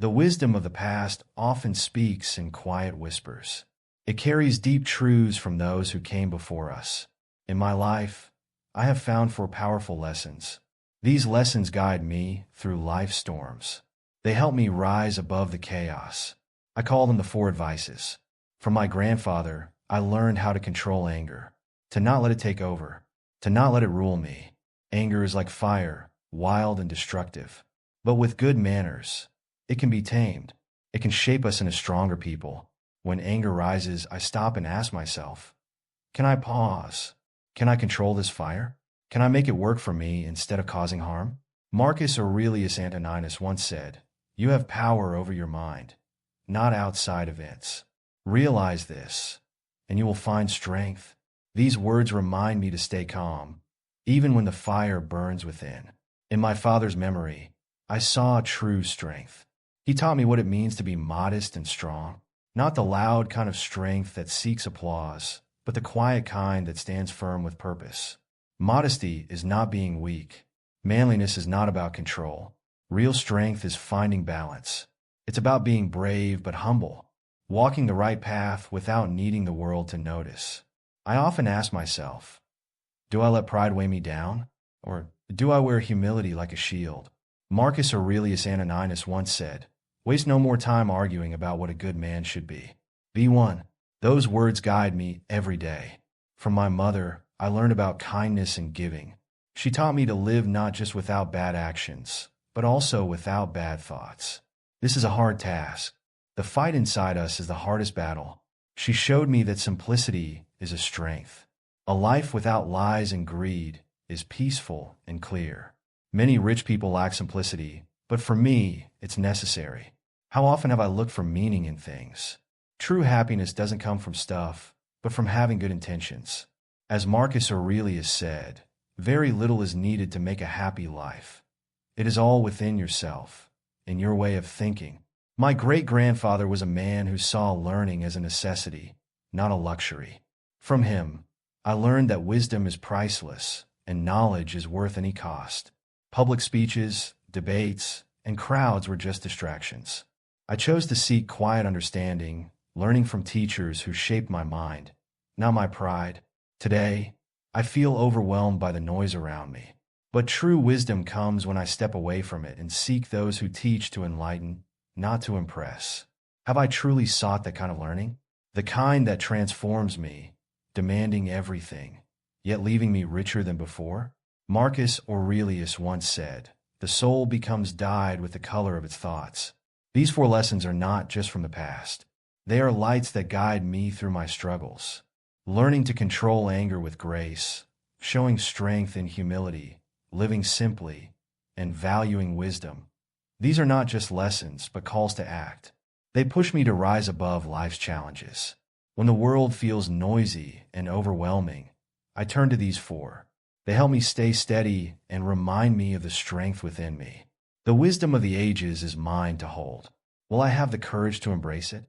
The wisdom of the past often speaks in quiet whispers. It carries deep truths from those who came before us. In my life, I have found four powerful lessons. These lessons guide me through life's storms. They help me rise above the chaos. I call them the four advices. From my grandfather, I learned how to control anger, to not let it take over, to not let it rule me. Anger is like fire, wild and destructive. But with good manners, it can be tamed. It can shape us into stronger people. When anger rises, I stop and ask myself, can I pause? Can I control this fire? Can I make it work for me instead of causing harm? Marcus Aurelius once said, "You have power over your mind, not outside events." Realize this, and you will find strength. These words remind me to stay calm, even when the fire burns within. In my father's memory, I saw true strength. He taught me what it means to be modest and strong, not the loud kind of strength that seeks applause, but the quiet kind that stands firm with purpose. Modesty is not being weak. Manliness is not about control. Real strength is finding balance. It's about being brave but humble, walking the right path without needing the world to notice. I often ask myself, do I let pride weigh me down? Or do I wear humility like a shield? Marcus Aurelius once said, "Waste no more time arguing about what a good man should be. Be one." Those words guide me every day. From my mother, I learned about kindness and giving. She taught me to live not just without bad actions, but also without bad thoughts. This is a hard task. The fight inside us is the hardest battle. She showed me that simplicity is a strength. A life without lies and greed is peaceful and clear. Many rich people lack simplicity, but for me, it's necessary. How often have I looked for meaning in things? True happiness doesn't come from stuff, but from having good intentions. As Marcus Aurelius said, very little is needed to make a happy life. It is all within yourself, in your way of thinking. My great-grandfather was a man who saw learning as a necessity, not a luxury. From him, I learned that wisdom is priceless and knowledge is worth any cost. Public speeches, debates, and crowds were just distractions. I chose to seek quiet understanding, learning from teachers who shaped my mind, not my pride. Today, I feel overwhelmed by the noise around me. But true wisdom comes when I step away from it and seek those who teach to enlighten, not to impress. Have I truly sought that kind of learning? The kind that transforms me, demanding everything, yet leaving me richer than before? Marcus Aurelius once said, "The soul becomes dyed with the color of its thoughts." These four lessons are not just from the past. They are lights that guide me through my struggles. Learning to control anger with grace, showing strength in humility, living simply, and valuing wisdom. These are not just lessons, but calls to act. They push me to rise above life's challenges. When the world feels noisy and overwhelming, I turn to these four. They help me stay steady and remind me of the strength within me. The wisdom of the ages is mine to hold. Will I have the courage to embrace it?